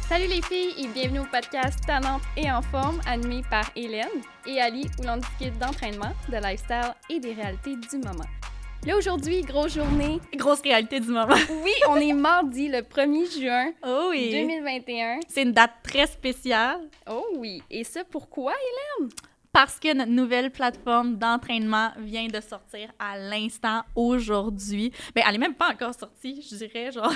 Salut les filles et bienvenue au podcast Tannante et en forme, animé par Hélène et Ali, où l'on discute d'entraînement, de lifestyle et des réalités du moment. Là, aujourd'hui, grosse journée. Grosse réalité du moment. Oui, on est mardi, le 1er juin Oh oui. 2021. C'est une date très spéciale Oh oui. Et ça, pourquoi, Hélène? parce que notre nouvelle plateforme d'entraînement vient de sortir à l'instant aujourd'hui. Ben, elle est même pas encore sortie, je dirais, genre...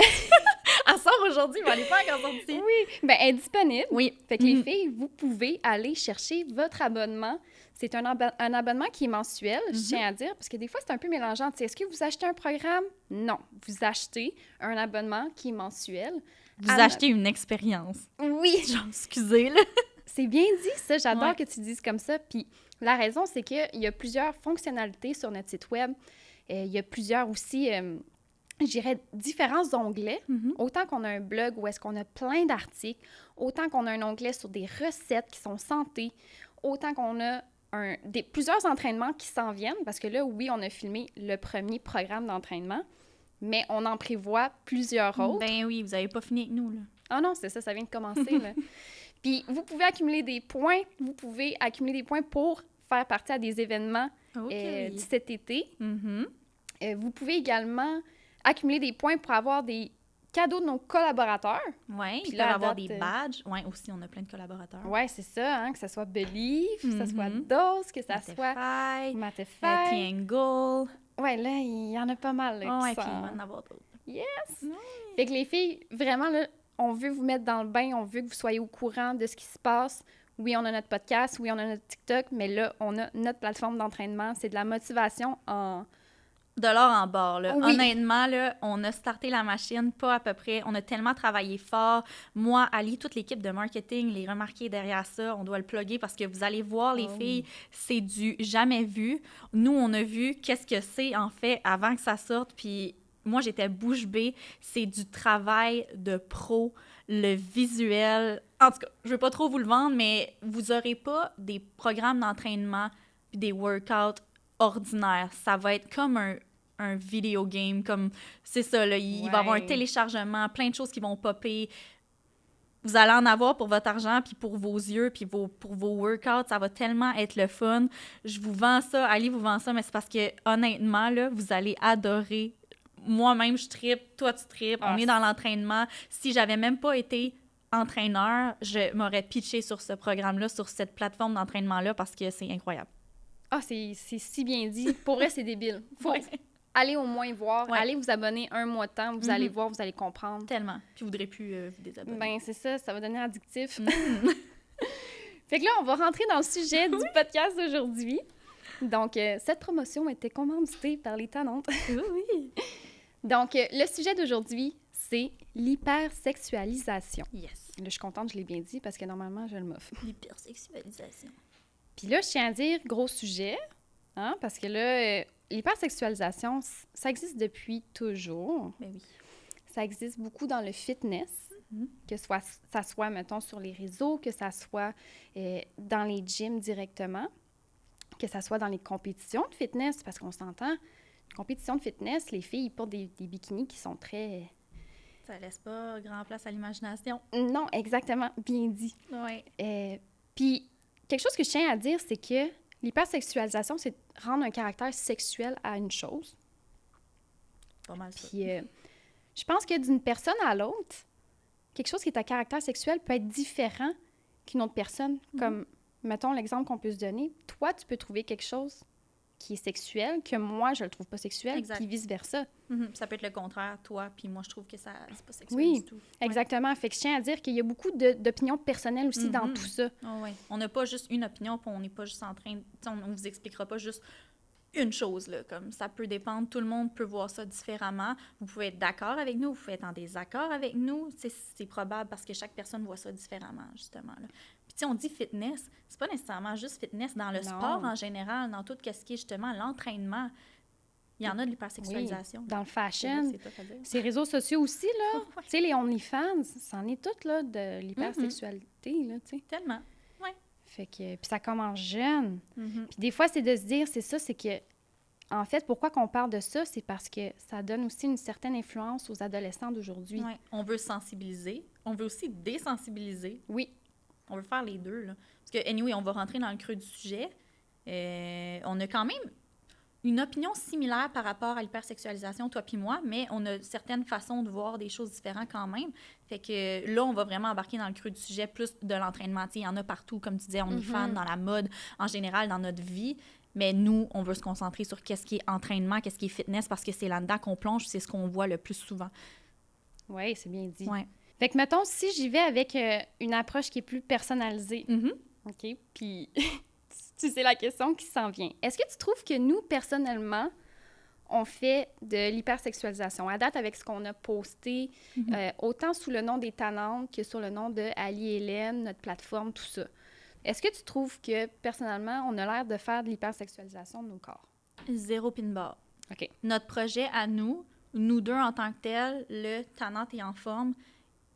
Elle sort aujourd'hui, mais elle n'est pas encore sortie. Oui, ben elle est disponible. Oui. Fait que les filles, vous pouvez aller chercher votre abonnement. C'est un abonnement qui est mensuel, je tiens à dire, parce que des fois, c'est un peu mélangeant. Tu sais, est-ce que vous achetez un programme? Non. Vous achetez un abonnement qui est mensuel. Vous achetez une expérience. Oui. Genre, excusez, là. C'est bien dit, ça. J'adore Ouais. que tu dises comme ça. Puis la raison, c'est qu'il y a plusieurs fonctionnalités sur notre site web. Il y a plusieurs aussi... je dirais, différents onglets. Autant qu'on a un blog où est-ce qu'on a plein d'articles, autant qu'on a un onglet sur des recettes qui sont santé, autant qu'on a plusieurs entraînements qui s'en viennent, parce que là, oui, on a filmé le premier programme d'entraînement, mais on en prévoit plusieurs autres. Ben oui, vous n'avez pas fini avec nous, là. Ah non, c'est ça vient de commencer, là. Puis, vous pouvez accumuler des points, pour faire partie à des événements cet été. Vous pouvez également accumuler des points pour avoir des cadeaux de nos collaborateurs. Oui, Puis ils là, peuvent à avoir date, des badges. Oui, aussi, on a plein de collaborateurs. Oui, c'est ça, hein, que ce soit Believe, que ce soit Dose, que ça soit Matify. Triangle. Oui, là, il y en a pas mal. Là, Oui, qui puis sont... il va en avoir d'autres. Yes! Oui. Fait que les filles, vraiment, là, on veut vous mettre dans le bain, on veut que vous soyez au courant de ce qui se passe. Oui, on a notre podcast, oui, on a notre TikTok, mais là, on a notre plateforme d'entraînement. C'est de la motivation en... De l'or en bord, là. Oui. Honnêtement, là, on a starté la machine, pas à peu près. On a tellement travaillé fort. Moi, Ali, toute l'équipe de marketing, les remarquer derrière ça, on doit le plugger parce que vous allez voir, les filles, c'est du jamais vu. Nous, on a vu qu'est-ce que c'est, en fait, avant que ça sorte, puis moi, j'étais bouche bée. C'est du travail de pro, le visuel. En tout cas, je veux pas trop vous le vendre, mais vous aurez pas des programmes d'entraînement puis des workouts ordinaire. Ça va être comme un video game, comme c'est ça, là, il va y avoir un téléchargement, plein de choses qui vont popper. Vous allez en avoir pour votre argent, puis pour vos yeux, puis pour vos workouts, ça va tellement être le fun. Je vous vends ça, Ali vous vend ça, mais c'est parce que, honnêtement, là, vous allez adorer. Moi-même, je trippe, toi, tu tripes, on est dans l'entraînement. Si j'avais même pas été entraîneur, je m'aurais pitché sur ce programme-là, sur cette plateforme d'entraînement-là, parce que c'est incroyable. Ah, c'est si bien dit. Pour vrai, c'est débile. Faut aller au moins voir. Allez vous abonner un mois de temps. Vous allez voir, vous allez comprendre. Tellement. Puis vous voudrez plus vous désabonner. Ben c'est ça va devenir addictif. Fait que là, on va rentrer dans le sujet du podcast d'aujourd'hui. Donc, cette promotion était commanditée par les Tannantes. Oui. Donc, le sujet d'aujourd'hui, c'est l'hypersexualisation. Yes. Là, je suis contente, je l'ai bien dit, parce que normalement, je le moffe. L'hypersexualisation. Puis là, je tiens à dire, gros sujet, hein, parce que là, l'hypersexualisation, ça existe depuis toujours. Ben oui. Ça existe beaucoup dans le fitness, que ça soit, mettons, sur les réseaux, que ça soit dans les gyms directement, que ça soit dans les compétitions de fitness, parce qu'on s'entend, les compétitions de fitness, les filles, ils portent des bikinis qui sont très... Ça laisse pas grand place à l'imagination. Non, exactement, bien dit. Oui. Puis, quelque chose que je tiens à dire, c'est que l'hypersexualisation, c'est rendre un caractère sexuel à une chose. Pas mal ça. Puis, je pense que d'une personne à l'autre, quelque chose qui est à caractère sexuel peut être différent qu'une autre personne. Comme, mettons l'exemple qu'on peut se donner. Toi, tu peux trouver quelque chose qui est sexuel, que moi, je le trouve pas sexuel, exact. Puis vice-versa. Ça peut être le contraire, toi, puis moi, je trouve que ça c'est pas sexuel Oui, du tout. Exactement. Fait que je tiens à dire qu'il y a beaucoup d'opinions personnelles aussi dans tout ça. Oh, oui. On n'a pas juste une opinion, puis on n'est pas juste en train... On vous expliquera pas juste une chose, là. Comme ça peut dépendre, tout le monde peut voir ça différemment. Vous pouvez être d'accord avec nous, vous pouvez être en désaccord avec nous. C'est probable parce que chaque personne voit ça différemment, justement, là. Puis, on dit fitness, c'est pas nécessairement juste fitness dans le sport en général, dans tout ce qui est justement l'entraînement. Il y en a de l'hypersexualisation. Oui, dans le fashion. C'est ces réseaux sociaux aussi, là. Tu sais, les OnlyFans, c'en est tout, là, de l'hypersexualité, là, tu sais. Tellement. Oui. Fait que... Puis ça commence jeune. Puis des fois, c'est de se dire, c'est ça, c'est que en fait, pourquoi qu'on parle de ça? C'est parce que ça donne aussi une certaine influence aux adolescents d'aujourd'hui. Ouais. On veut sensibiliser. On veut aussi désensibiliser. Oui. On veut faire les deux, là. Parce que, anyway, on va rentrer dans le creux du sujet. On a quand même une opinion similaire par rapport à l'hypersexualisation, toi puis moi, mais on a certaines façons de voir des choses différentes quand même. Fait que là, on va vraiment embarquer dans le creux du sujet, plus de l'entraînement. Il y en a partout, comme tu disais, on est fan dans la mode, en général, dans notre vie. Mais nous, on veut se concentrer sur qu'est-ce qui est entraînement, qu'est-ce qui est fitness, parce que c'est là-dedans qu'on plonge, c'est ce qu'on voit le plus souvent. Oui, c'est bien dit. Ouais. Fait que, mettons, si j'y vais avec une approche qui est plus personnalisée, OK, puis tu sais la question qui s'en vient. Est-ce que tu trouves que nous, personnellement, on fait de l'hypersexualisation? À date, avec ce qu'on a posté, autant sous le nom des Tannantes que sur le nom de Ali Hélène, notre plateforme, tout ça. Est-ce que tu trouves que, personnellement, on a l'air de faire de l'hypersexualisation de nos corps? 0 pin bar. OK. Notre projet à nous deux en tant que tel, le Tannante et en forme,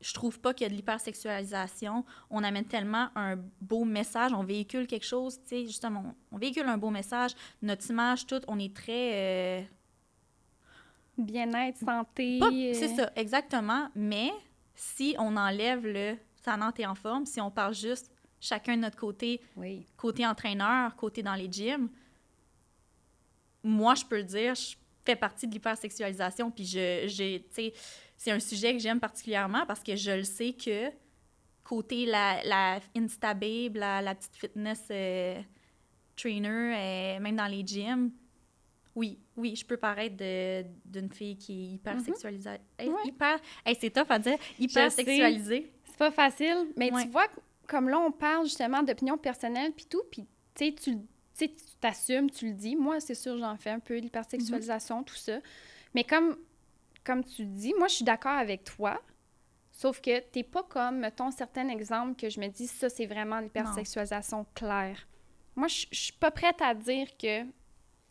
je trouve pas qu'il y a de l'hypersexualisation. On amène tellement un beau message, on véhicule quelque chose, tu sais, justement, on véhicule un beau message, notre image, tout, on est très... Bien-être, santé... C'est ça, exactement, mais si on enlève le Tannante et en forme, si on parle juste chacun de notre côté, côté entraîneur, côté dans les gyms, moi, je peux le dire, je fais partie de l'hypersexualisation, puis tu sais, c'est un sujet que j'aime particulièrement parce que je le sais que côté la Instababe, la petite fitness trainer, même dans les gyms, oui, je peux paraître d'une fille qui est hyper sexualisée. C'est tough à dire, hyper sexualisée. C'est pas facile, mais tu vois, comme là, on parle justement d'opinion personnelle puis tout, puis tu t'assumes, tu le dis. Moi, c'est sûr, j'en fais un peu l'hypersexualisation, tout ça. Mais comme tu dis, moi, je suis d'accord avec toi, sauf que t'es pas comme, mettons, certains exemples que je me dis, ça, c'est vraiment l'hypersexualisation claire. Moi, je suis pas prête à dire que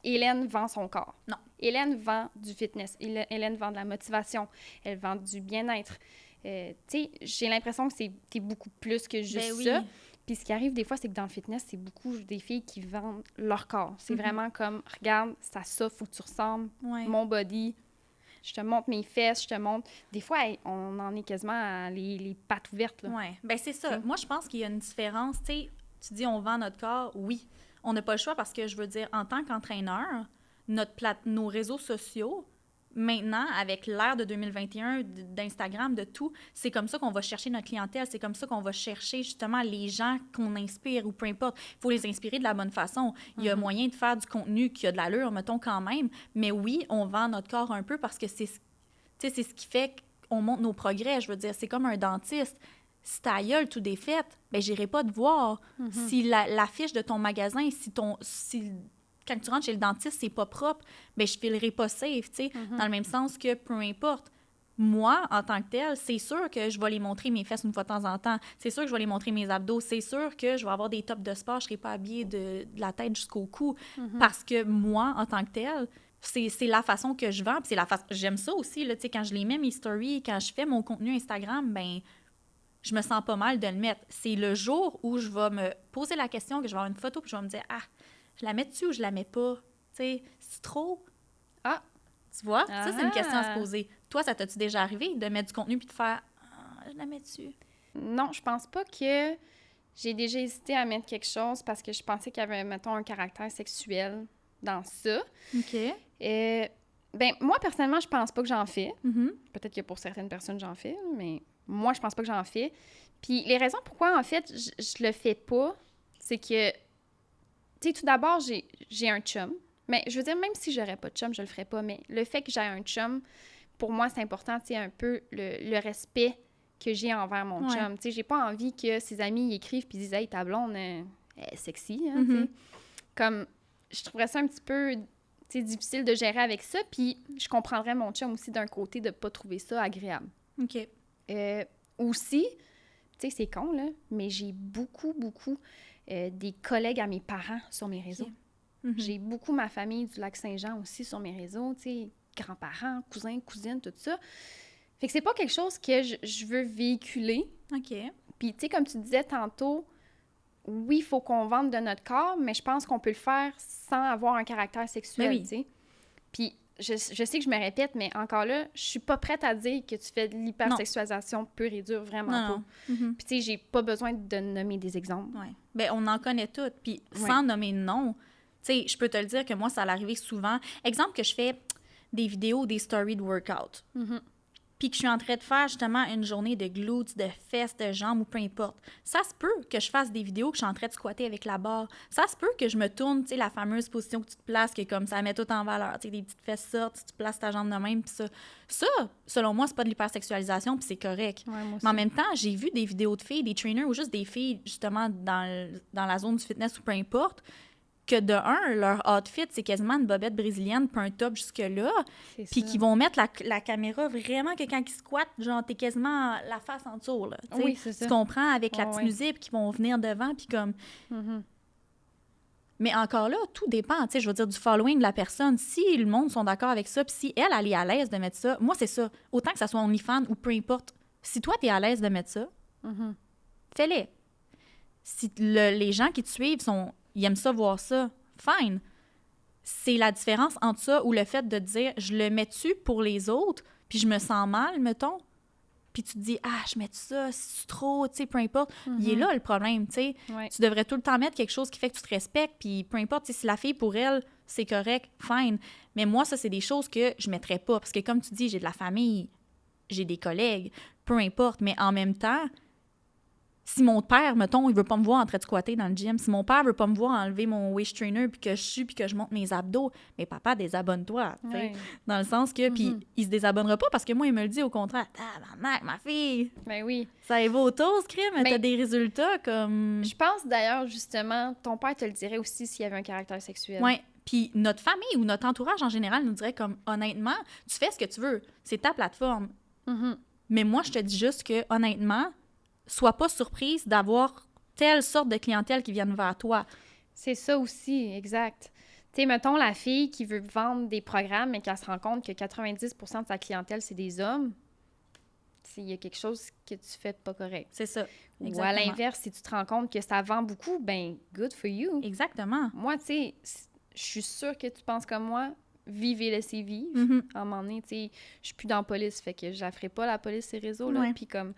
Hélène vend son corps. Non. Hélène vend du fitness. Hélène vend de la motivation. Elle vend du bien-être. Tu sais, j'ai l'impression que c'est beaucoup plus que juste ça. Puis ce qui arrive des fois, c'est que dans le fitness, c'est beaucoup des filles qui vendent leur corps. C'est vraiment comme, regarde, ça, faut que tu ressembles, mon body, je te montre mes fesses, je te montre... Des fois, on en est quasiment à les pattes ouvertes, là. Oui, bien c'est ça. Moi, je pense qu'il y a une différence. Tu sais, tu dis on vend notre corps, oui. On n'a pas le choix parce que, je veux dire, en tant qu'entraîneur, nos réseaux sociaux, maintenant, avec l'ère de 2021, d'Instagram, de tout, c'est comme ça qu'on va chercher notre clientèle, c'est comme ça qu'on va chercher justement les gens qu'on inspire ou peu importe. Il faut les inspirer de la bonne façon. Il y a moyen de faire du contenu qui a de l'allure, mettons quand même, mais oui, on vend notre corps un peu parce que c'est ce qui fait qu'on montre nos progrès. Je veux dire, c'est comme un dentiste. Si ta gueule tout défaite, ben j'irai pas te voir. Si l'affiche de ton magasin, si quand tu rentres chez le dentiste, c'est pas propre, bien, je filerai pas safe, tu sais, dans le même sens que peu importe. Moi, en tant que telle, c'est sûr que je vais les montrer mes fesses une fois de temps en temps. C'est sûr que je vais les montrer mes abdos. C'est sûr que je vais avoir des tops de sport. Je serai pas habillée de la tête jusqu'au cou. Parce que moi, en tant que telle, c'est la façon que je vends. Puis j'aime ça aussi, là, tu sais, quand je les mets, mes stories, quand je fais mon contenu Instagram, ben je me sens pas mal de le mettre. C'est le jour où je vais me poser la question, que je vais avoir une photo, puis je vais me dire « Ah, je la mets dessus ou je la mets pas? » Tu sais, c'est trop. Ah! Tu vois? Ça, c'est une question à se poser. Toi, ça t'as-tu déjà arrivé de mettre du contenu puis de faire « Je la mets dessus? » Non, je pense pas que j'ai déjà hésité à mettre quelque chose parce que je pensais qu'il y avait, mettons, un caractère sexuel dans ça. OK. Ben moi, personnellement, je pense pas que j'en fais. Peut-être que pour certaines personnes, j'en fais, mais moi, je pense pas que j'en fais. Puis les raisons pourquoi, en fait, je le fais pas, c'est que, tu sais, tout d'abord, j'ai un chum. Mais je veux dire, même si j'aurais pas de chum, je le ferais pas. Mais le fait que j'ai un chum, pour moi, c'est important, tu sais, un peu le respect que j'ai envers mon chum. Tu sais, j'ai pas envie que ses amis y écrivent puis disent « Hey, ta blonde, elle est sexy, hein, tu sais. » Comme, je trouverais ça un petit peu... c'est difficile de gérer avec ça, puis je comprendrais mon chum aussi d'un côté de pas trouver ça agréable. OK. Aussi, tu sais, c'est con, là, mais j'ai beaucoup des collègues à mes parents sur mes réseaux. Okay. J'ai beaucoup ma famille du Lac-Saint-Jean aussi sur mes réseaux, tu sais, grands-parents, cousins, cousines, tout ça. Fait que c'est pas quelque chose que je veux véhiculer. OK. Puis, tu sais, comme tu disais tantôt, oui, il faut qu'on vende de notre corps, mais je pense qu'on peut le faire sans avoir un caractère sexuel, tu sais. Puis je sais que je me répète, mais encore là, je suis pas prête à dire que tu fais de l'hypersexualisation pure et dure, vraiment pas. Puis tu sais, j'ai pas besoin de nommer des exemples. Ouais. Ben, on en connaît toutes. Puis sans nommer de nom, tu sais, je peux te le dire que moi, ça l'arrivait souvent. Exemple que je fais des vidéos, des stories de workout. Puis que je suis en train de faire justement une journée de glutes, de fesses, de jambes ou peu importe. Ça se peut que je fasse des vidéos que je suis en train de squatter avec la barre. Ça se peut que je me tourne, tu sais, la fameuse position que tu te places, que comme ça met tout en valeur. Tu sais, des petites fesses sortent, tu places ta jambe de même, puis ça. Ça, selon moi, c'est pas de l'hypersexualisation, puis c'est correct. Ouais, mais en même temps, j'ai vu des vidéos de filles, des trainers ou juste des filles, justement, dans la zone du fitness ou peu importe, que de un, leur outfit, c'est quasiment une bobette brésilienne puis un top jusque-là, puis qu'ils vont mettre la caméra vraiment que quand ils squattent, genre, t'es quasiment la face en dessous, là. Oui, c'est ça. Tu comprends, avec la petite musique, puis qu'ils vont venir devant, puis comme... Mais encore là, tout dépend, tu sais, je veux dire, du following de la personne. Si le monde sont d'accord avec ça, puis si elle est à l'aise de mettre ça, moi, c'est ça. Autant que ça soit OnlyFans ou peu importe. Si toi, t'es à l'aise de mettre ça, fais-les. Si les gens qui te suivent ils aiment ça, voir ça, fine. C'est la différence entre ça ou le fait de dire « je le mets-tu pour les autres, puis je me sens mal, mettons », puis tu te dis « ah, je mets ça, c'est trop, tu sais, peu importe ». Il est là le problème, tu sais. Tu devrais tout le temps mettre quelque chose qui fait que tu te respectes, puis peu importe, si la fille, pour elle, c'est correct, fine. Mais moi, ça, c'est des choses que je mettrais pas, parce que comme tu dis, j'ai de la famille, j'ai des collègues, peu importe, mais en même temps... Si mon père, mettons, il veut pas me voir en train de squatter dans le gym, si mon père veut pas me voir enlever mon waist trainer puis que je suis puis que je monte mes abdos, mais papa, désabonne-toi, tu sais. Dans le sens que, puis il se désabonnera pas parce que moi, il me le dit au contraire. « Ah, ma fille! » Ben oui. Ça y va au toast, crime, t'as des résultats comme... Je pense d'ailleurs, justement, ton père te le dirait aussi s'il y avait un caractère sexuel. Oui. Puis notre famille ou notre entourage en général nous dirait comme, honnêtement, tu fais ce que tu veux. C'est ta plateforme. Mais moi, je te dis juste que, honnêtement, sois pas surprise d'avoir telle sorte de clientèle qui vienne vers toi. C'est ça aussi, exact. Tu sais, mettons la fille qui veut vendre des programmes mais qu'elle se rend compte que 90% de sa clientèle, c'est des hommes. Il y a quelque chose que tu fais de pas correct. C'est ça. Exactement. Ou à l'inverse, si tu te rends compte que ça vend beaucoup, ben good for you. Exactement. Moi, tu sais, je suis sûre que tu penses comme moi. Vive et laissez vivre. À un moment donné, tu sais, je suis plus dans la police, fait que je la ferai pas, la police, ces réseaux-là. Puis comme...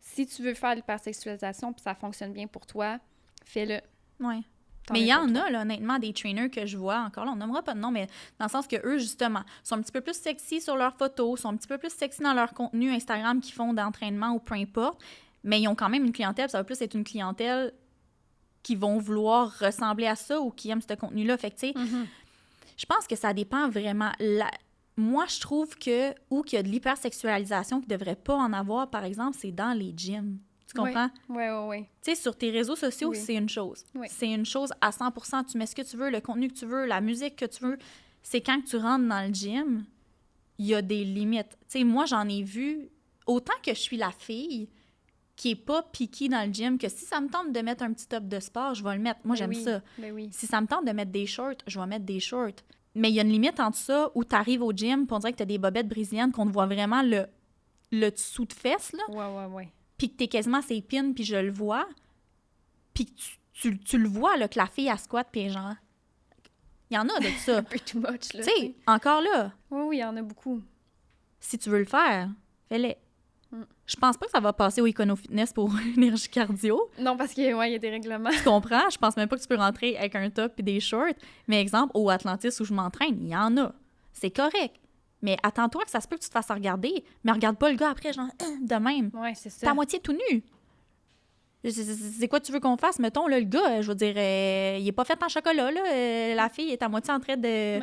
Si tu veux faire l'hypersexualisation puis ça fonctionne bien pour toi, fais-le. Oui. Mais il y en a, là, honnêtement, des trainers que je vois, encore là, on nommera pas de nom, mais dans le sens que eux, justement, sont un petit peu plus sexy sur leurs photos, sont un petit peu plus sexy dans leur contenu Instagram qu'ils font d'entraînement ou peu importe, mais ils ont quand même une clientèle, ça va plus être une clientèle qui vont vouloir ressembler à ça ou qui aiment ce contenu-là. Fait que, tu sais, je pense que ça dépend vraiment... Moi, je trouve que où qu'il y a de l'hypersexualisation qui ne devrait pas en avoir, par exemple, c'est dans les gyms. Tu comprends? Oui. Tu sais, sur tes réseaux sociaux, c'est une chose. C'est une chose à 100%. Tu mets ce que tu veux, le contenu que tu veux, la musique que tu veux. C'est quand tu rentres dans le gym, il y a des limites. Tu sais, moi, j'en ai vu, autant que je suis la fille qui est pas piquée dans le gym, que si ça me tente de mettre un petit top de sport, je vais le mettre. Moi, j'aime ça. Si ça me tente de mettre des shorts, je vais mettre des shorts. Mais il y a une limite entre ça où tu arrives au gym puis on dirait que tu as des bobettes brésiliennes qu'on te voit vraiment le dessous de fesses, là. Ouais. Puis que tu es quasiment ses pins puis je le vois. Puis que tu le vois, là, que la fille, elle squatte puis genre... Il y en a de ça. Un peu too much, là. Tu sais, encore là. Oui, il y en a beaucoup. Si tu veux le faire, fais-le. Je pense pas que ça va passer au Econo-Fitness pour énergie cardio. Non, parce qu'il y a des règlements. Tu comprends? Je pense même pas que tu peux rentrer avec un top et des shorts. Mais exemple, au Atlantis où je m'entraîne, il y en a. C'est correct. Mais attends-toi que ça se peut que tu te fasses regarder. Mais regarde pas le gars après, genre, de même. Ouais, c'est ça. T'es à moitié tout nu. C'est quoi tu veux qu'on fasse? Mettons, là, le gars, je veux dire, il est pas fait en chocolat, là. La fille est à moitié en train de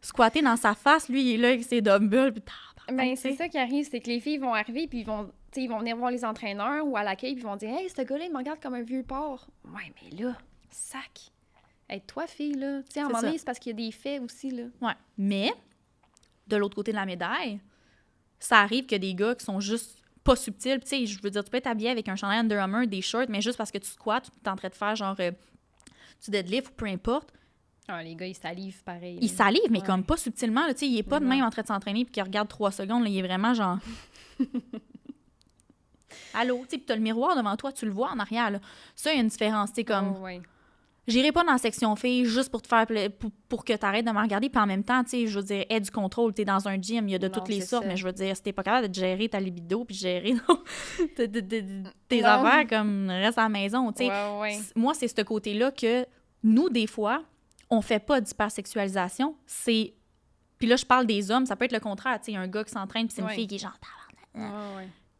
squatter dans sa face. Lui, il est là avec ses dumbbells. Ben, c'est ça qui arrive, c'est que les filles vont arriver puis ils vont venir voir les entraîneurs ou à l'accueil puis ils vont dire « Hey, ce gars-là, il me regarde comme un vieux porc. » Ouais, mais là, sac. Hey, toi, fille, là. Tu sais, à un moment donné, c'est parce qu'il y a des faits aussi, là. Ouais. Mais, de l'autre côté de la médaille, ça arrive que des gars qui sont juste pas subtils. Tu sais, je veux dire, tu peux être habillé avec un chandail Under Armour, des shorts, mais juste parce que tu squats, tu es en train de faire genre tu deadlift ou peu importe. Ah, les gars, ils salivent pareil. Ils salivent, mais comme pas subtilement. Tu sais, il est pas de même en train de s'entraîner puis qu'il regarde 3 secondes. Là, il est vraiment genre... Allô? Tu sais, puis t'as le miroir devant toi, tu le vois en arrière. Là. Ça, il y a une différence. Tu sais, comme... j'irai pas dans la section filles juste pour te faire pour que tu arrêtes de me regarder. Puis en même temps, tu sais, je veux dire, aie du contrôle. Tu es dans un gym, il y a de toutes les sortes. Mais je veux dire, si t'es pas capable de gérer ta libido puis gérer tes affaires, comme reste à la maison, tu sais. Moi, c'est ce côté-là que nous, des fois, on fait pas d'hypersexualisation. C'est... Puis là, je parle des hommes. Ça peut être le contraire. Tu sais, il y a un gars qui s'entraîne puis c'est une fille qui est genre...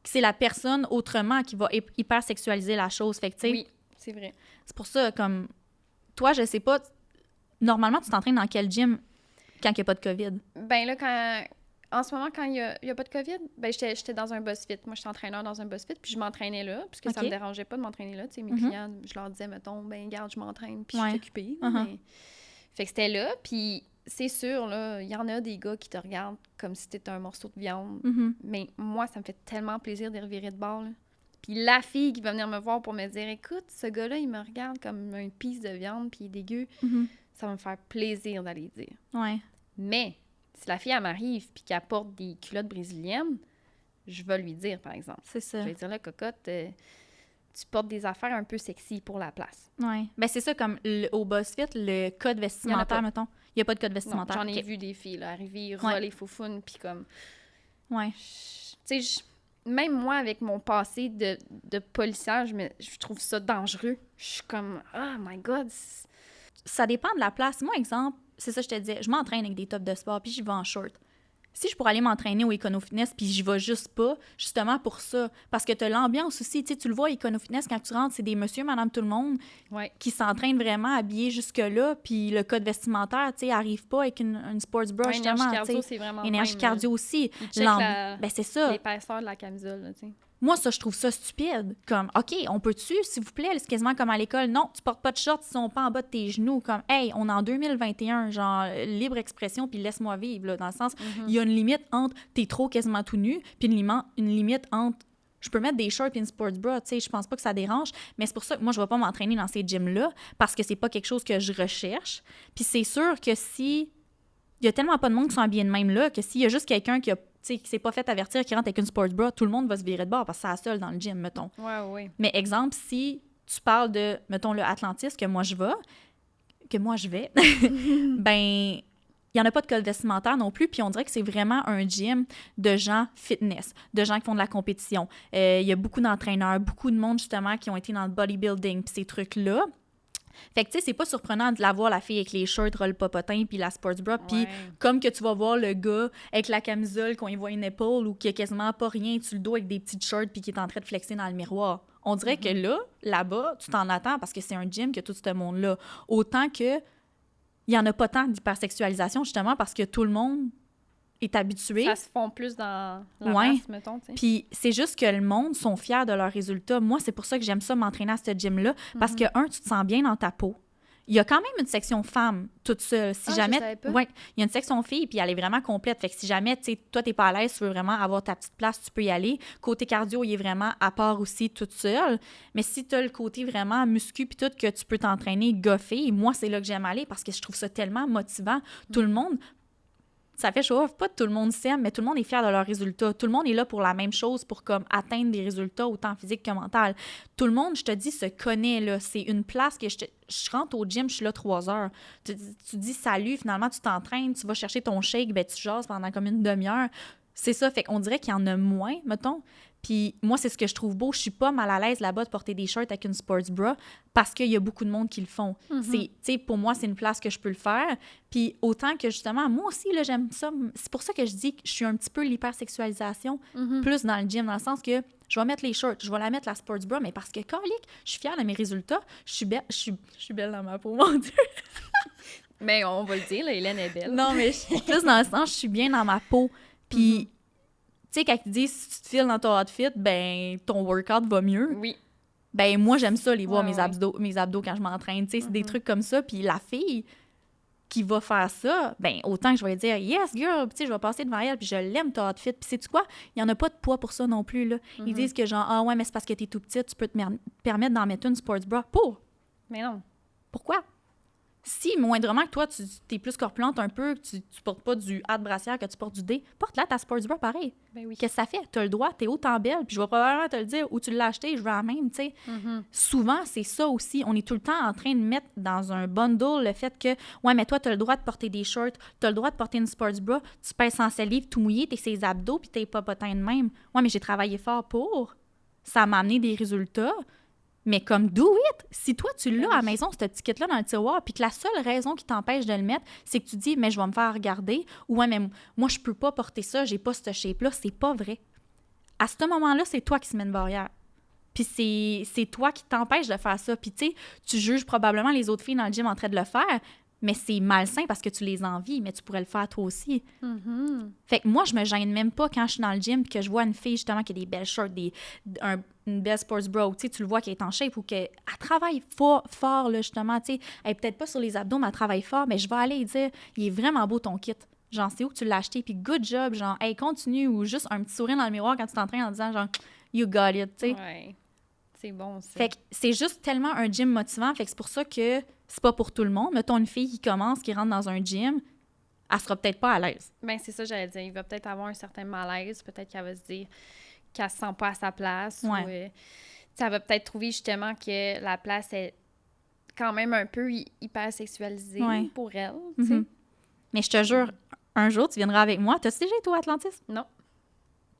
C'est la personne autrement qui va hypersexualiser la chose. Fait que, tu sais... Oui, c'est vrai. C'est pour ça, comme... Toi, je sais pas... Normalement, tu t'entraînes dans quel gym quand il n'y a pas de COVID? Ben là, en ce moment, quand il y a pas de COVID, ben j'étais dans un BuzzFit. Moi, j'étais entraîneur dans un BuzzFit, puis je m'entraînais là, puisque ça me dérangeait pas de m'entraîner là. Tu sais, mes clients, je leur disais, mettons, ben garde, je m'entraîne, puis je suis occupée. Mais... Fait que c'était là, puis c'est sûr, là, il y en a des gars qui te regardent comme si t'étais un morceau de viande. Mais moi, ça me fait tellement plaisir de revirer de bord, là. Puis la fille qui va venir me voir pour me dire, écoute, ce gars-là, il me regarde comme une piece de viande, puis il est dégueu. Ça va me faire plaisir d'aller dire. Mais si la fille, elle m'arrive puis qu'elle porte des culottes brésiliennes, je vais lui dire, par exemple. C'est ça. Je vais dire, là, cocotte, tu portes des affaires un peu sexy pour la place. Oui. Ben c'est ça, comme au BuzzFit, le code vestimentaire, mettons. Il n'y a pas de code vestimentaire. Non, j'en ai vu des filles, là, arriver, rouler foufounes, puis comme... Tu sais, même moi, avec mon passé de policière, je trouve ça dangereux. Je suis comme, oh my God! Ça dépend de la place. Moi, exemple, c'est ça que je te disais, je m'entraîne avec des tops de sport, puis j'y vais en short. Si je pourrais aller m'entraîner au Econo-Fitness, puis j'y vais juste pas, justement pour ça. Parce que t'as l'ambiance aussi, tu sais, tu le vois au Econo-Fitness, quand tu rentres, c'est des monsieur, madame, tout le monde qui s'entraînent vraiment habillés jusque-là, puis le code vestimentaire, tu sais, arrive pas avec une sports bra, justement. Énergie cardio, c'est vraiment énergie cardio aussi. Ben, c'est ça. L'épaisseur de la camisole, tu sais. Moi, ça, je trouve ça stupide. Comme, OK, on peut-tu, s'il vous plaît, c'est quasiment comme à l'école. Non, tu portes pas de shorts, ils sont pas en bas de tes genoux. Comme, hey, on est en 2021, genre, libre expression, puis laisse-moi vivre, là, dans le sens, il y a une limite entre t'es trop quasiment tout nu, puis une limite entre je peux mettre des shorts et une sports bra, tu sais, je pense pas que ça dérange, mais c'est pour ça que moi, je vais pas m'entraîner dans ces gyms-là, parce que c'est pas quelque chose que je recherche. Puis c'est sûr que si... Il y a tellement pas de monde qui sont habillés de même là, que s'il y a juste quelqu'un qui s'est pas fait avertir, qui rentre avec une sports bra, tout le monde va se virer de bord parce que c'est la seule dans le gym, mettons. Ouais. Mais exemple, si tu parles de, mettons, le Atlantis, que moi je vais, ben, il n'y en a pas de code vestimentaire non plus, puis on dirait que c'est vraiment un gym de gens fitness, de gens qui font de la compétition. Il y a beaucoup d'entraîneurs, beaucoup de monde, justement, qui ont été dans le bodybuilding, puis ces trucs-là. Fait que, tu sais, c'est pas surprenant de la voir, la fille avec les shorts, roll popotin, puis la sports bra, puis comme que tu vas voir le gars avec la camisole, qu'on y voit une épaule ou qui a quasiment pas rien, tu le dos avec des petites shorts, puis qui est en train de flexer dans le miroir. On dirait que là-bas, tu t'en attends parce que c'est un gym que tout ce monde-là. Autant que il y en a pas tant d'hypersexualisation, justement, parce que tout le monde est habitué. Ça se fond plus dans la masse, mettons, tu sais. Puis c'est juste que le monde sont fiers de leurs résultats. Moi, c'est pour ça que j'aime ça m'entraîner à ce gym-là, parce que, tu te sens bien dans ta peau. Il y a quand même une section femme toute seule. Si jamais, je savais pas. il y a une section fille, puis elle est vraiment complète. Fait que si jamais, tu sais, toi, t'es pas à l'aise, tu veux vraiment avoir ta petite place, tu peux y aller. Côté cardio, il est vraiment à part aussi toute seule. Mais si t'as le côté vraiment muscu puis tout, que tu peux t'entraîner goffer, moi, c'est là que j'aime aller parce que je trouve ça tellement motivant. Tout le monde... Ça fait show-off, pas tout le monde s'aime, mais tout le monde est fier de leurs résultats. Tout le monde est là pour la même chose, pour comme atteindre des résultats autant physiques que mentaux. Tout le monde, je te dis, se connaît, là. C'est une place que je rentre au gym, je suis là 3 heures. Tu dis salut, finalement, tu t'entraînes, tu vas chercher ton shake, ben tu jases pendant comme une demi-heure. C'est ça, fait qu'on dirait qu'il y en a moins, mettons. Puis moi, c'est ce que je trouve beau. Je suis pas mal à l'aise là-bas de porter des shirts avec une sports bra parce qu'il y a beaucoup de monde qui le font. Tu sais, pour moi, c'est une place que je peux le faire. Puis autant que, justement, moi aussi, là, j'aime ça. C'est pour ça que je dis que je suis un petit peu l'hypersexualisation plus dans le gym, dans le sens que je vais mettre les shirts, je vais la mettre la sports bra, mais parce que, calique, je suis fière de mes résultats. Je suis belle dans ma peau, mon Dieu! Mais on va le dire, là, Hélène est belle. Non, mais plus dans le sens, je suis bien dans ma peau. Puis... Tu sais, quand ils disent si tu te files dans ton outfit, ben ton workout va mieux. Oui. Ben moi, j'aime ça, les voir, mes abdos quand je m'entraîne. Tu sais, c'est des trucs comme ça. Puis la fille qui va faire ça, ben autant que je vais dire « Yes, girl! » Puis tu sais, je vais passer devant elle, puis je l'aime, ton outfit. Puis sais-tu quoi? Il n'y en a pas de poids pour ça non plus, là. Ils disent que genre « Ah ouais, mais c'est parce que t'es tout petite, tu peux te permettre d'en mettre une sports bra. » Pour? Mais non. Pourquoi? Si, moindrement que toi, tu es plus corpulente un peu, que tu portes pas du hat de brassière, que tu portes du D, porte-la ta sports bra pareil. Ben oui. Qu'est-ce que ça fait? Tu as le droit, tu es autant belle, puis je vais probablement te le dire, où tu l'as acheté, je veux la même, tu sais. Souvent, c'est ça aussi. On est tout le temps en train de mettre dans un bundle le fait que, ouais, mais toi, tu as le droit de porter des shorts, tu as le droit de porter une sports bra, tu pèses 107 livres tout mouillé, t'es ses abdos, puis t'es pas potin de même. Ouais, mais j'ai travaillé fort pour. Ça m'a amené des résultats. Mais comme do it! Si toi, tu l'as à la maison, cette étiquette-là dans le tiroir, puis que la seule raison qui t'empêche de le mettre, c'est que tu dis, mais je vais me faire regarder, ou ouais, mais moi, je peux pas porter ça, j'ai pas cette shape-là, c'est pas vrai. À ce moment-là, c'est toi qui se mets une barrière. Puis c'est toi qui t'empêche de faire ça. Puis tu sais, tu juges probablement les autres filles dans le gym en train de le faire, mais c'est malsain parce que tu les envies, mais tu pourrais le faire toi aussi. Fait que moi, je me gêne même pas quand je suis dans le gym et que je vois une fille, justement, qui a des belles shorts, une belle sports bra, tu sais, tu le vois qu'elle est en shape ou qu'elle travaille fort, là, justement, tu sais. Elle est peut-être pas sur les abdos, mais elle travaille fort, mais je vais aller dire, il est vraiment beau ton kit. Genre, c'est où que tu l'as acheté, puis good job, genre, hey, continue, ou juste un petit sourire dans le miroir quand tu t'entraînes en disant, genre, you got it, tu sais. Ouais. C'est bon, ça. Fait que c'est juste tellement un gym motivant. Fait que c'est pour ça que c'est pas pour tout le monde. Mettons une fille qui commence, qui rentre dans un gym, elle sera peut-être pas à l'aise. Ben c'est ça, j'allais dire. Il va peut-être avoir un certain malaise. Peut-être qu'elle va se dire qu'elle se sent pas à sa place. Ouais. Ou, ça va peut-être trouver justement que la place est quand même un peu hyper sexualisée pour elle, tu sais. Mais je te jure, un jour, tu viendras avec moi. T'as-tu déjà été au Atlantis? Non.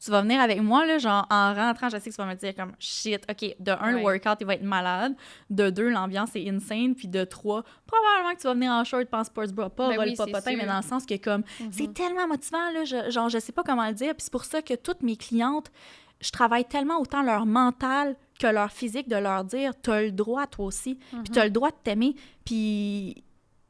Tu vas venir avec moi, là, genre, en rentrant, je sais que tu vas me dire comme, shit, OK, de un, le workout, il va être malade. De deux, l'ambiance est insane. Puis de trois, probablement que tu vas venir en short, pas en sports bra, pas roll popotin, mais dans le sens que, comme, c'est tellement motivant, là, genre, je sais pas comment le dire. Puis c'est pour ça que toutes mes clientes, je travaille tellement autant leur mental que leur physique, de leur dire, t'as le droit, toi aussi. Puis t'as le droit de t'aimer. Puis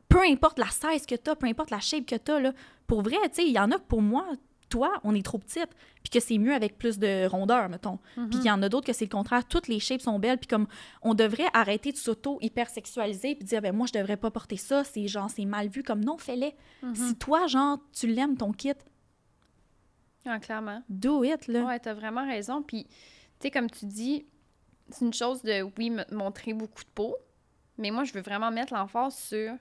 peu importe la size que t'as, peu importe la shape que t'as, là, pour vrai, tu sais, il y en a que pour moi, toi, on est trop petite, puis que c'est mieux avec plus de rondeur, mettons. Puis qu'il y en a d'autres que c'est le contraire. Toutes les shapes sont belles, puis comme on devrait arrêter de s'auto-hypersexualiser puis dire, ben moi, je devrais pas porter ça, c'est genre, c'est mal vu. Comme non, fais-le. Si toi, genre, tu l'aimes, ton kit, clairement. Do it, là. Ouais, t'as vraiment raison. Puis, tu sais, comme tu dis, c'est une chose de, oui, montrer beaucoup de peau, mais moi, je veux vraiment mettre l'emphase sur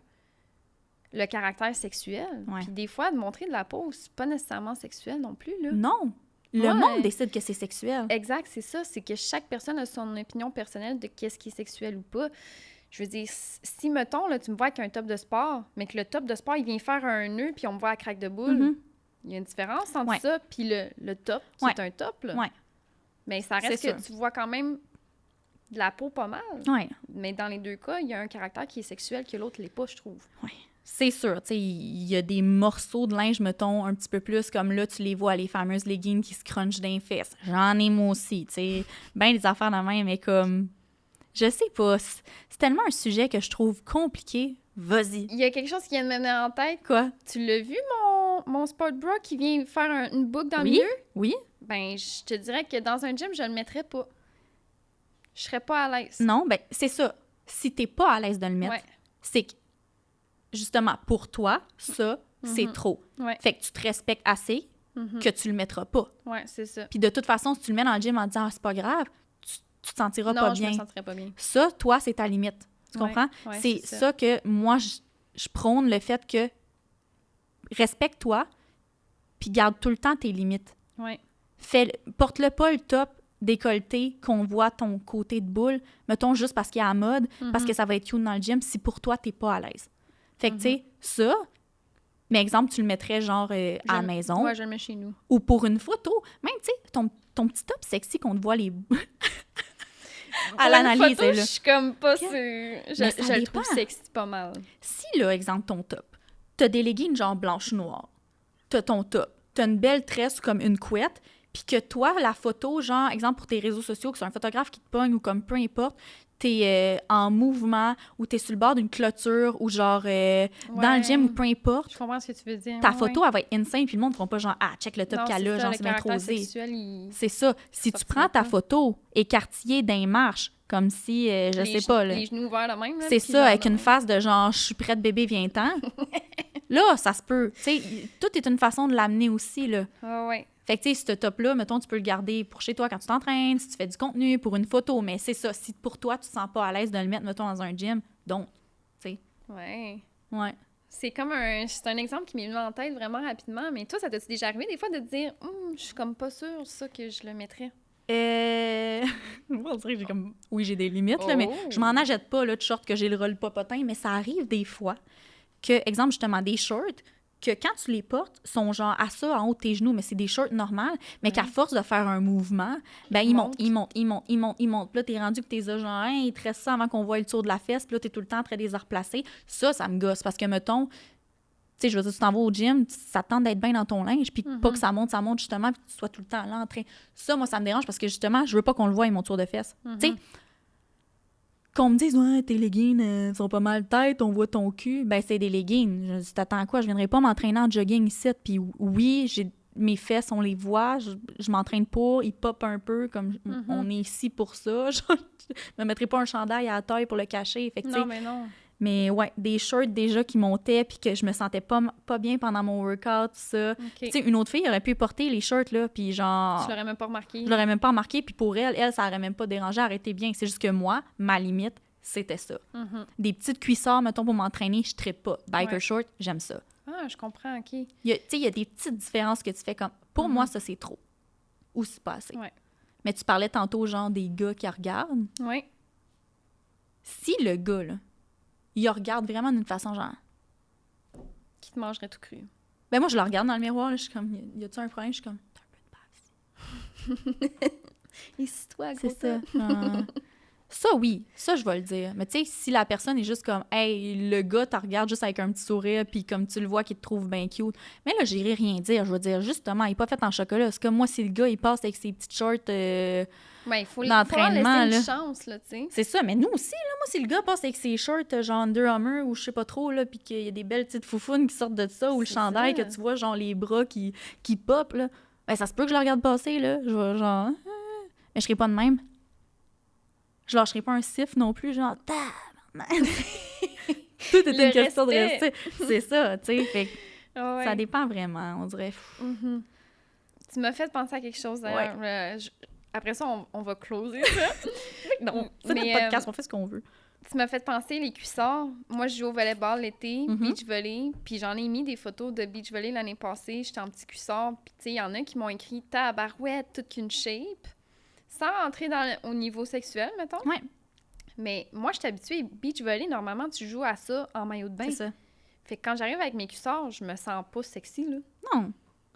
le caractère sexuel. Ouais. Puis des fois, de montrer de la peau, c'est pas nécessairement sexuel non plus, là. Non. Le monde décide que c'est sexuel. Exact, c'est ça. C'est que chaque personne a son opinion personnelle de qu'est-ce qui est sexuel ou pas. Je veux dire, si, mettons, là, tu me vois avec un top de sport, mais que le top de sport, il vient faire un nœud, puis on me voit à craque de boule, il y a une différence entre ça puis le top, qui est un top, là. Ouais. Mais ça reste que tu vois quand même de la peau pas mal. Ouais. Mais dans les deux cas, il y a un caractère qui est sexuel que l'autre l'est pas, je trouve. Oui. C'est sûr, tu sais, il y a des morceaux de linge, mettons, un petit peu plus, comme là, tu les vois, les fameuses leggings qui se crunchent d'un fesses. J'en ai moi aussi, tu sais. Ben des affaires de même, mais comme... Je sais pas, c'est tellement un sujet que je trouve compliqué. Vas-y. Il y a quelque chose qui vient de me venir en tête. Quoi? Tu l'as vu, mon sport bra qui vient faire une boucle dans le milieu? Oui. Ben, je te dirais que dans un gym, je le mettrais pas. Je serais pas à l'aise. Non, ben c'est ça. Si t'es pas à l'aise de le mettre, c'est que, justement, pour toi, ça, c'est trop. Ouais. Fait que tu te respectes assez que tu le mettras pas. Ouais, c'est ça. Puis de toute façon, si tu le mets dans le gym en disant « Ah, c'est pas grave », tu te sentiras pas bien. Non, je me sentirais pas bien. Ça, toi, c'est ta limite. Tu comprends? Ouais, c'est ça que moi, je prône, le fait que respecte-toi puis garde tout le temps tes limites. Ouais. Porte-le pas le top décolleté qu'on voit ton côté de boule, mettons juste parce qu'il est à la mode, parce que ça va être cute dans le gym, si pour toi, t'es pas à l'aise. Fait que, tu sais, ça, mais exemple, tu le mettrais genre à la maison. Ouais, je le mets chez nous. Ou pour une photo. Même, tu sais, ton petit top sexy qu'on te voit les... à l'analyse, là. Je suis comme pas sûre. Je le trouve sexy pas mal. Si, là, exemple, ton top, t'as des leggings genre blanche-noire, t'as ton top, t'as une belle tresse comme une couette, puis que toi, la photo, genre, exemple, pour tes réseaux sociaux, que c'est un photographe qui te pogne ou comme peu importe, t'es en mouvement ou t'es sur le bord d'une clôture ou genre dans le gym ou peu importe. Je comprends ce que tu veux dire. Ta photo, elle va être insane, puis le monde ne fera pas genre « Ah, check le top qu'elle a, genre c'est bien trop osé. » C'est ça. Si tu prends ta photo écartillée d'un marche, comme si, je sais pas, là. Les genoux ouverts de même, là. C'est ça, avec une face de genre « Je suis prête, bébé, viens-t'en. » Là, ça se peut. Tu sais, tout est une façon de l'amener aussi, là. Ah ouais. Fait que, tu sais, ce top-là, mettons, tu peux le garder pour chez toi quand tu t'entraînes, si tu fais du contenu, pour une photo. Mais c'est ça, si pour toi, tu te sens pas à l'aise de le mettre, mettons, dans un gym, donc, tu sais. Ouais. Ouais. C'est comme c'est un exemple qui m'est venu en tête vraiment rapidement. Mais toi, ça t'est déjà arrivé des fois de te dire je suis comme pas sûre, ça, que je le mettrais? Moi, on dirait que j'ai comme... Oui, j'ai des limites, là, mais je m'en achète pas, là, de shorts que j'ai le roll popotin, mais ça arrive des fois que, exemple, justement, des shorts que quand tu les portes, sont genre à ça en haut de tes genoux, mais c'est des shorts normales, mais qu'à force de faire un mouvement, ben ils montent. Puis là, t'es rendu que t'es genre, hein, il te reste ça avant qu'on voie le tour de la fesse, puis là, t'es tout le temps en train de les replacer. Ça me gosse, parce que, mettons, tu sais, je veux dire, tu t'en vas au gym, ça te tente d'être bien dans ton linge, puis pas que ça monte, justement, puis que tu sois tout le temps là en train. Ça, moi, ça me dérange, parce que, justement, je veux pas qu'on le voie, mon tour de fesse. Tu sais, qu'on me dise, ouais, tes leggings sont pas mal tête, on voit ton cul. Ben, c'est des leggings. Je dis, t'attends à quoi? Je viendrai pas m'entraîner en jogging ici. Puis oui, mes fesses, on les voit. Je m'entraîne pour, ils pop un peu, comme on est ici pour ça. Je me mettrai pas un chandail à la taille pour le cacher. Fait que, non, mais non. Mais ouais, des shorts déjà qui montaient puis que je me sentais pas bien pendant mon workout, ça. Okay. Tu sais, une autre fille aurait pu porter les shorts, là, puis genre... Je l'aurais même pas remarqué. Je l'aurais même pas remarqué, puis pour elle, ça aurait même pas dérangé, elle était bien. C'est juste que moi, ma limite, c'était ça. Des petites cuissards, mettons, pour m'entraîner, je trippe pas. Biker short, j'aime ça. Ah, je comprends, OK. Tu sais, il y a des petites différences que tu fais comme... Pour moi, ça, c'est trop. Ou c'est pas assez. Ouais. Mais tu parlais tantôt, genre, des gars qui regardent. Oui. Si le gars, là, il regarde vraiment d'une façon genre... Qui te mangerait tout cru. Ben moi, je le regarde dans le miroir, là, je suis comme, y a-tu un problème? Je suis comme, t'as un peu de bave ici. Ici-toi, c'est ça. Ça, oui, ça, je vais le dire. Mais tu sais, si la personne est juste comme, hey, le gars te regarde juste avec un petit sourire, puis comme tu le vois qu'il te trouve bien cute, mais là, j'irai rien dire. Je vais dire, justement, il est pas fait en chocolat. C'est comme moi, si le gars, il passe avec ses petites shorts il faut d'entraînement, laisser une chance, là, tu sais. C'est ça, mais nous aussi, là, moi, si le gars passe avec ses shorts genre Under Armour ou je sais pas trop, là, puis qu'il y a des belles petites foufounes qui sortent de ça, ou le chandail que tu vois, genre les bras qui pop, là, ben ça se peut que je le regarde passer, là. Je vais genre... Mais je serai pas de même. Je lâcherai pas un siffle non plus, genre... Tout est une question de rester. C'est ça, tu sais. Fait que ça dépend vraiment, on dirait. Tu m'as fait penser à quelque chose, d'ailleurs. Ouais. Après ça, on va closer ça. Non, c'est notre podcast, on fait ce qu'on veut. Tu m'as fait penser les cuissards. Moi, je joue au volleyball l'été, beach volley, puis j'en ai mis des photos de beach volley l'année passée. J'étais en petit cuissard, puis tu sais, il y en a qui m'ont écrit « tabarouette, toute qu'une shape », sans entrer au niveau sexuel, mettons. Ouais. Mais moi, je suis habituée, beach volley, normalement, tu joues à ça en maillot de bain. C'est ça. Fait que quand j'arrive avec mes cuissards, je me sens pas sexy, là. Non.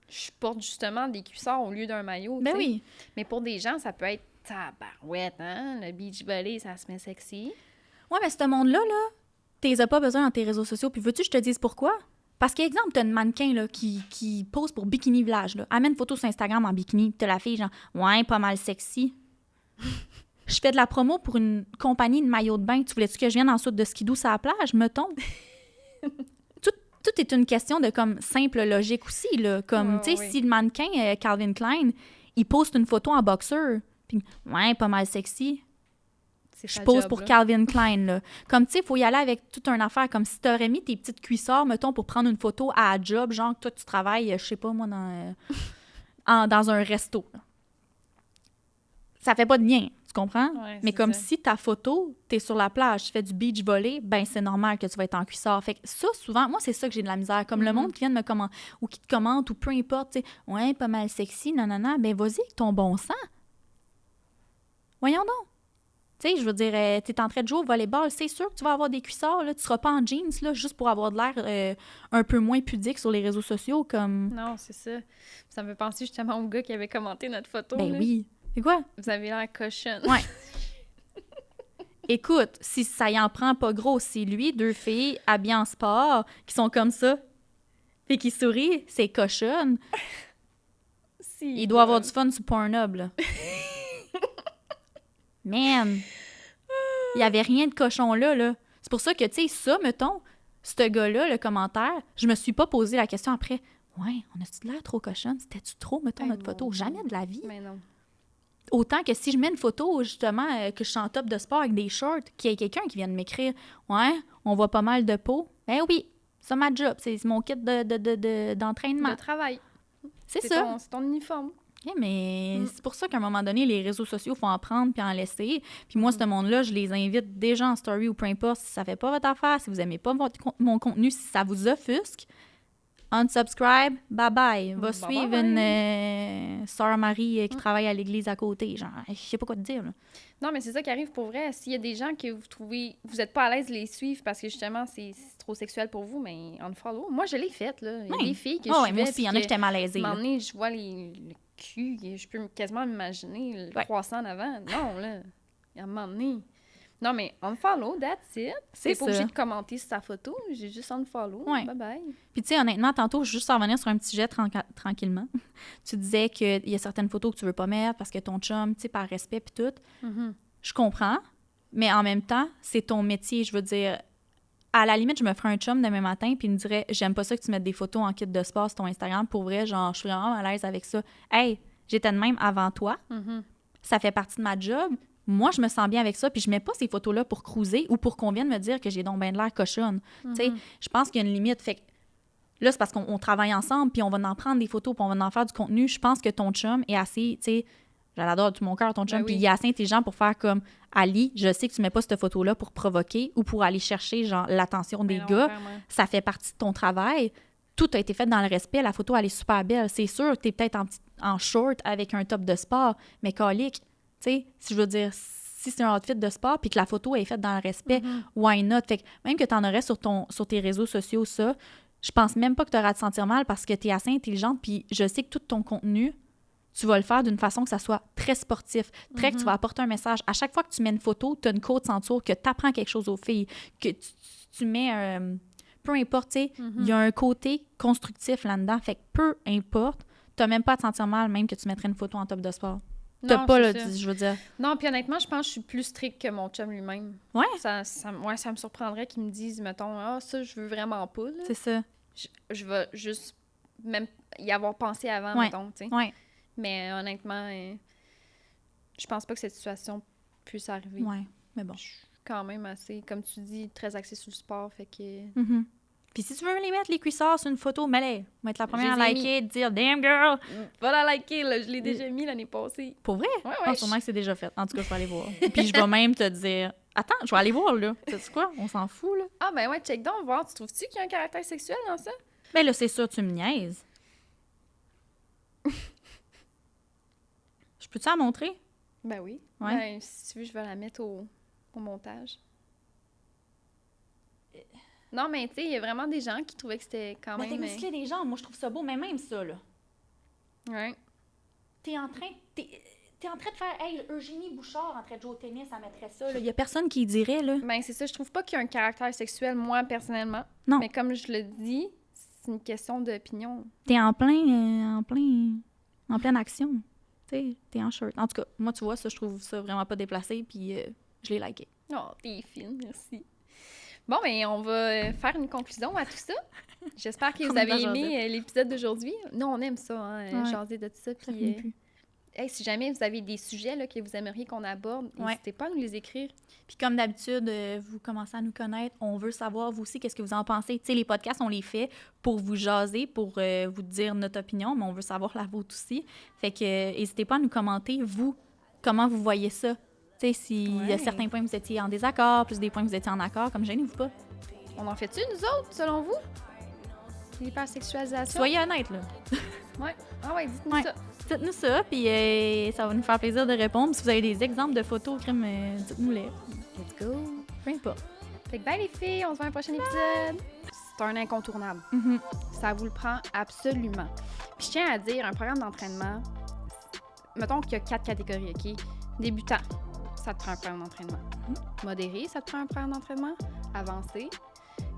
Je porte justement des cuissards au lieu d'un maillot, ben oui. Mais pour des gens, ça peut être tabarouette, hein? Le beach volley, ça se met sexy. Ouais, mais ce monde-là, t'es pas besoin dans tes réseaux sociaux. Puis veux-tu que je te dise pourquoi? Parce qu'exemple, t'as une mannequin là, qui pose pour Bikini Village. Là. Amène une photo sur Instagram en bikini. T'as la fille genre, ouais, pas mal sexy. Je fais de la promo pour une compagnie de maillots de bain. Tu voulais-tu que je vienne en dessous de skidoo sur la plage, mettons? Tout est une question de comme simple logique aussi. Là. Comme, tu sais, si le mannequin Calvin Klein, il poste une photo en boxeur, puis ouais, pas mal sexy. Je pose pour Calvin Klein, là. Comme, tu sais, il faut y aller avec toute une affaire. Comme si t'aurais mis tes petites cuissards, mettons, pour prendre une photo à la job, genre que toi, tu travailles, je sais pas, moi, dans un resto. Là. Ça fait pas de lien, tu comprends? Ouais, mais comme ça. si ta photo, t'es sur la plage, tu fais du beach volley, ben c'est normal que tu vas être en cuissard. Fait que ça, souvent, moi, c'est ça que j'ai de la misère. Comme le monde qui vient de me commenter, ou qui te commente, ou peu importe, tu sais, ouais, pas mal sexy, nanana, ben vas-y avec ton bon sens. Voyons donc. Tu sais, je veux dire, t'es en train de jouer au volleyball, c'est sûr que tu vas avoir des cuissards, là. Tu seras pas en jeans, là, juste pour avoir de l'air un peu moins pudique sur les réseaux sociaux, comme... Non, c'est ça. Ça me fait penser justement au gars qui avait commenté notre photo. Ben là. oui. C'est quoi? Vous avez l'air cochonne. Ouais. Écoute, si ça y en prend pas gros, c'est lui, deux filles habillées en sport, qui sont comme ça, et qui sourient, c'est cochonne. Il doit avoir du fun sur Pornhub, là. Man! Il y avait rien de cochon là. C'est pour ça que, tu sais, ça, mettons, ce gars-là, le commentaire, je me suis pas posé la question après. Ouais, on a-tu l'air trop cochonne? C'était-tu trop, mettons, notre photo? Jamais de la vie. Mais non. Autant que si je mets une photo, justement, que je suis en top de sport avec des shorts, qu'il y ait quelqu'un qui vient de m'écrire « Ouais, on voit pas mal de peau. » Ben oui, c'est ma job. C'est mon kit d'entraînement. De travail. C'est ça. C'est ton uniforme. Yeah, mais c'est pour ça qu'à un moment donné, les réseaux sociaux, il faut en prendre puis en laisser. Puis moi, ce monde-là, je les invite déjà en story ou peu importe. Si ça fait pas votre affaire, si vous aimez pas mon contenu, si ça vous offusque, unsubscribe, bye-bye. Va suivre une sœur Marie qui travaille à l'église à côté. Genre, je sais pas quoi te dire, là. Non, mais c'est ça qui arrive pour vrai. S'il y a des gens que vous trouvez... Vous êtes pas à l'aise de les suivre parce que, justement, c'est trop sexuel pour vous, mais unfollow. Moi, je l'ai faite, là. Il y a des filles que je suivais... moi aussi, il y en a qui étaient malaisées. À un moment donné, je vois le cul, je peux quasiment m'imaginer le croissant en avant. Non, là. Il y a un moment donné... Non, mais unfollow, that's it. C'est pas obligé de commenter sur sa photo. J'ai juste unfollow. Ouais. Bye-bye. Puis, tu sais, honnêtement, tantôt, juste en revenir sur un petit jet tranquillement, tu disais qu'il y a certaines photos que tu veux pas mettre parce que ton chum, tu sais, par respect puis tout. Je comprends, mais en même temps, c'est ton métier. Je veux dire, à la limite, je me ferais un chum demain matin puis il me dirait « J'aime pas ça que tu mettes des photos en kit de sport sur ton Instagram. Pour vrai, genre, je suis vraiment à l'aise avec ça. Hey, j'étais de même avant toi. Ça fait partie de ma job. » Moi, je me sens bien avec ça, puis je mets pas ces photos-là pour cruiser ou pour qu'on vienne me dire que j'ai donc bien de l'air cochonne. Tu sais, je pense qu'il y a une limite. Fait que là, c'est parce qu'on travaille ensemble, puis on va en prendre des photos, puis on va en faire du contenu. Je pense que ton chum est assez, tu sais, j'adore de tout mon cœur ton chum, puis il est assez intelligent pour faire comme Ali, je sais que tu mets pas cette photo-là pour provoquer ou pour aller chercher, genre, l'attention des gars. Vraiment. Ça fait partie de ton travail. Tout a été fait dans le respect. La photo, elle est super belle. C'est sûr, tu es peut-être en short avec un top de sport, mais calique. Tu sais, si je veux dire, si c'est un outfit de sport puis que la photo est faite dans le respect, why not? Fait que même que tu en aurais sur tes réseaux sociaux, ça, je pense même pas que tu auras à te sentir mal parce que tu es assez intelligente puis je sais que tout ton contenu, tu vas le faire d'une façon que ça soit très sportif, très que tu vas apporter un message. À chaque fois que tu mets une photo, tu as une côte ceinture, que tu apprends quelque chose aux filles, que tu mets... peu importe, tu sais, il y a un côté constructif là-dedans. Fait que peu importe, tu n'as même pas à te sentir mal même que tu mettrais une photo en top de sport. T'as pas, là, je veux dire. Non, puis honnêtement, je pense que je suis plus stricte que mon chum lui-même. Ouais? Ça me surprendrait qu'il me dise, mettons, « Ah, ça, je veux vraiment pas, là. » C'est ça. Je vais juste même y avoir pensé avant, mettons, tu sais. Ouais. Mais honnêtement, je pense pas que cette situation puisse arriver. Ouais, mais bon. Je suis quand même assez, comme tu dis, très axée sur le sport, fait que... Puis si tu veux les mettre, les cuissards, sur une photo, mets-les. Va être la première à liker, dire « Damn girl! » Va la liker, là. Je l'ai déjà mis l'année passée. Pour vrai? Ouais. Sûrement que c'est déjà fait. En tout cas, je vais aller voir. Puis je vais même te dire « Attends, je vais aller voir, là. » Tu sais quoi? On s'en fout, là. Ah, ben ouais, check donc, voir. Tu trouves-tu qu'il y a un caractère sexuel dans ça? Ben là, c'est sûr, tu me niaises. Je peux-tu la montrer? Ben oui. Ouais. Ben, si tu veux, je vais la mettre au montage. Non, mais tu sais, il y a vraiment des gens qui trouvaient que c'était quand même... Mais t'es musclé des jambes, moi je trouve ça beau, mais même ça, là. Ouais. T'es en train de faire... Hey, Eugénie Bouchard en train de jouer au tennis, elle mettrait ça, là. Il y a personne qui dirait, là. Ben c'est ça, je trouve pas qu'il y a un caractère sexuel, moi, personnellement. Non. Mais comme je le dis, c'est une question d'opinion. T'es en pleine action. Tu sais, t'es en shirt. En tout cas, moi, tu vois, ça, je trouve ça vraiment pas déplacé, puis je l'ai liké. Oh, t'es fine, merci. Bon, ben on va faire une conclusion à tout ça. J'espère que vous avez aimé l'épisode d'aujourd'hui. Nous, on aime ça, hein, jaser de tout ça. Puis, hey, si jamais vous avez des sujets là, que vous aimeriez qu'on aborde, n'hésitez pas à nous les écrire. Puis comme d'habitude, vous commencez à nous connaître. On veut savoir, vous aussi, qu'est-ce que vous en pensez. Tu sais, les podcasts, on les fait pour vous jaser, pour vous dire notre opinion, mais on veut savoir la vôtre aussi. Fait que n'hésitez pas à nous commenter, vous, comment vous voyez ça. Tu sais, s'il y a certains points que vous étiez en désaccord, plus des points que vous étiez en accord, comme gênez-vous pas. On en fait-tu, nous autres, selon vous? L'hypersexualisation? Soyez honnêtes, là. Ouais. Ah ouais, dites-nous ça. Dites-nous ça, puis ça va nous faire plaisir de répondre. Si vous avez des exemples de photos, dites-nous-les. Let's go. Peu importe. Fait que bye les filles, on se voit dans un prochain épisode. C'est un incontournable. Ça vous le prend absolument. Puis je tiens à dire, un programme d'entraînement, mettons qu'il y a 4 catégories, OK? Débutant, ça te prend un programme d'entraînement. Modéré, ça te prend un programme d'entraînement. Avancé,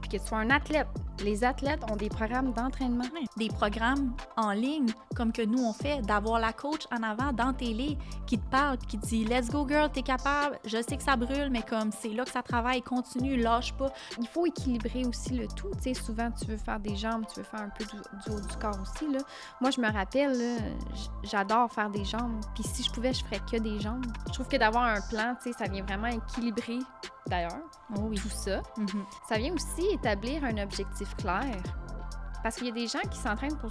puis que tu sois un athlète. Les athlètes ont des programmes d'entraînement. Des programmes en ligne, comme que nous, on fait, d'avoir la coach en avant dans télé qui te parle puis qui te dit « Let's go, girl, t'es capable. Je sais que ça brûle, mais comme c'est là que ça travaille. Continue, lâche pas. » Il faut équilibrer aussi le tout. Tu sais, souvent, tu veux faire des jambes, tu veux faire un peu du haut du corps aussi, là. Moi, je me rappelle, là, j'adore faire des jambes. Puis si je pouvais, je ferais que des jambes. Je trouve que d'avoir un plan, tu sais, ça vient vraiment équilibrer, d'ailleurs, tout ça. Ça vient aussi établir un objectif clair. Parce qu'il y a des gens qui s'entraînent pour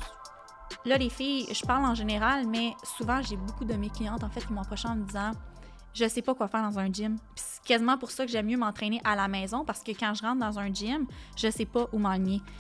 là, les filles, je parle en général, mais souvent, j'ai beaucoup de mes clientes, en fait, qui m'ont approché en me disant « Je sais pas quoi faire dans un gym. » Puis c'est quasiment pour ça que j'aime mieux m'entraîner à la maison, parce que quand je rentre dans un gym, je sais pas où m'enligner.